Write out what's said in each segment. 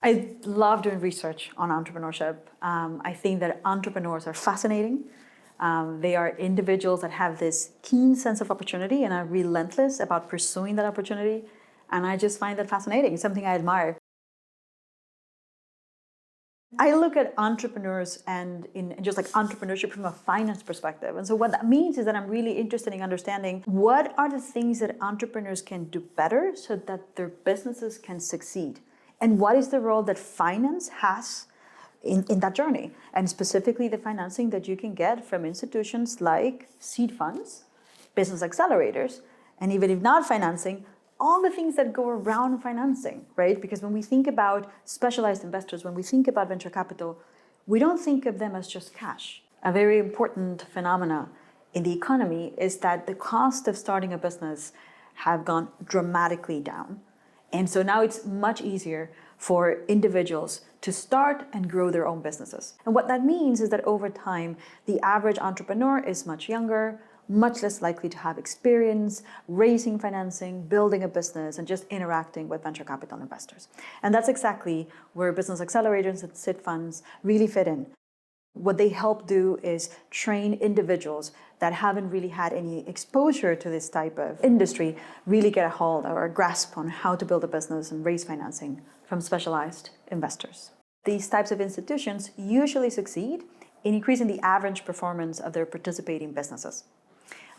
I love doing research on entrepreneurship. I think that entrepreneurs are fascinating. They are individuals that have this keen sense of opportunity and are relentless about pursuing that opportunity. And I just find that fascinating. It's something I admire. I look at entrepreneurs and in just like entrepreneurship from a finance perspective. And so what that means is that I'm really interested in understanding what are the things that entrepreneurs can do better so that their businesses can succeed. And what is the role that finance has in that journey? And specifically the financing that you can get from institutions like seed funds, business accelerators, and even if not financing, all the things that go around financing, right? Because when we think about specialized investors, when we think about venture capital, we don't think of them as just cash. A very important phenomena in the economy is that the cost of starting a business have gone dramatically down. And so now it's much easier for individuals to start and grow their own businesses. And what that means is that over time, the average entrepreneur is much younger, much less likely to have experience raising financing, building a business, and just interacting with venture capital investors. And that's exactly where business accelerators and seed funds really fit in. What they help do is train individuals that haven't really had any exposure to this type of industry, really get a hold or a grasp on how to build a business and raise financing from specialized investors. These types of institutions usually succeed in increasing the average performance of their participating businesses.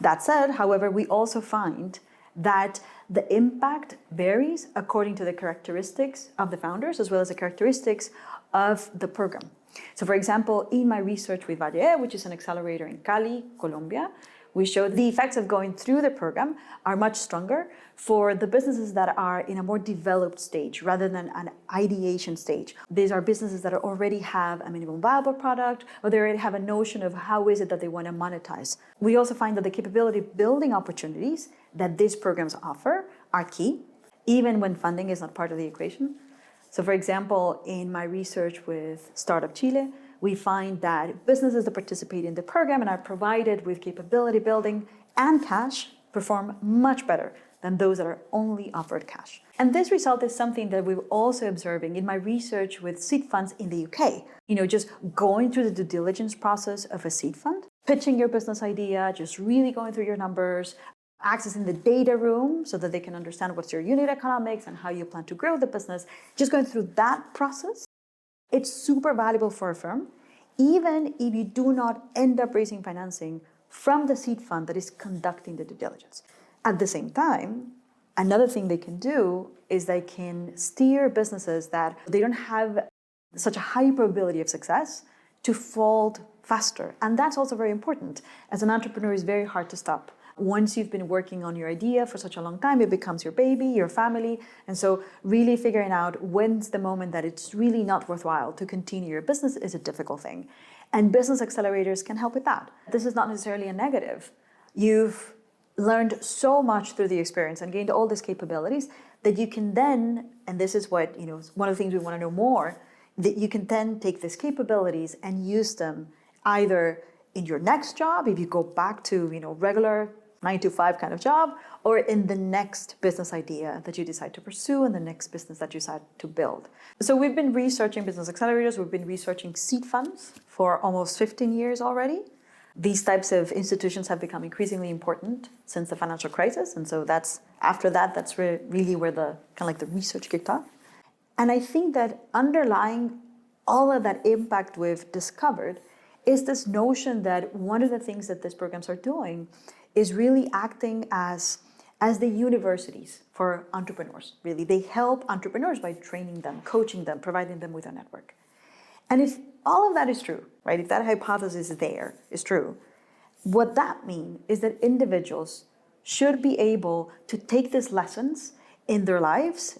That said, however, we also find that the impact varies according to the characteristics of the founders as well as the characteristics of the program. So for example, in my research with Valle, which is an accelerator in Cali, Colombia, we showed the effects of going through the program are much stronger for the businesses that are in a more developed stage rather than an ideation stage. These are businesses that already have a minimum viable product or they already have a notion of how is it that they want to monetize. We also find that the capability building opportunities that these programs offer are key, even when funding is not part of the equation. So for example, in my research with Startup Chile, we find that businesses that participate in the program and are provided with capability building and cash perform much better than those that are only offered cash. And this result is something that we're also observing in my research with seed funds in the UK. Just going through the due diligence process of a seed fund, pitching your business idea, just really going through your numbers, accessing the data room so that they can understand what's your unit economics and how you plan to grow the business. Just going through that process, it's super valuable for a firm, even if you do not end up raising financing from the seed fund that is conducting the due diligence. At the same time, another thing they can do is they can steer businesses that they don't have such a high probability of success to fold faster. And that's also very important. As an entrepreneur, it's very hard to stop. Once you've been working on your idea for such a long time, it becomes your baby, your family. And so really figuring out when's the moment that it's really not worthwhile to continue your business is a difficult thing. And business accelerators can help with that. This is not necessarily a negative. You've learned so much through the experience and gained all these capabilities that you can then, and this is what, one of the things we want to know more, that you can then take these capabilities and use them either in your next job, if you go back to, regular 9-to-5 kind of job, or in the next business idea that you decide to pursue and the next business that you decide to build. So we've been researching business accelerators, we've been researching seed funds for almost 15 years already. These types of institutions have become increasingly important since the financial crisis. And so that's really where the research kicked off. And I think that underlying all of that impact we've discovered is this notion that one of the things that these programs are doing is really acting as the universities for entrepreneurs, really. They help entrepreneurs by training them, coaching them, providing them with a network. And if all of that is true, right, if that hypothesis is true, what that means is that individuals should be able to take these lessons in their lives,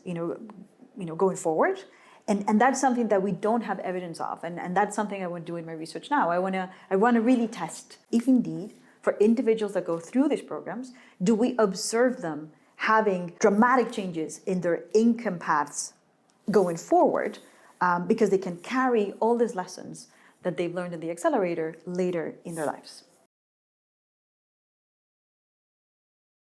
going forward. And that's something that we don't have evidence of. And that's something I want to do in my research now. I want to really test if indeed, for individuals that go through these programs, do we observe them having dramatic changes in their income paths going forward because they can carry all these lessons that they've learned in the accelerator later in their lives.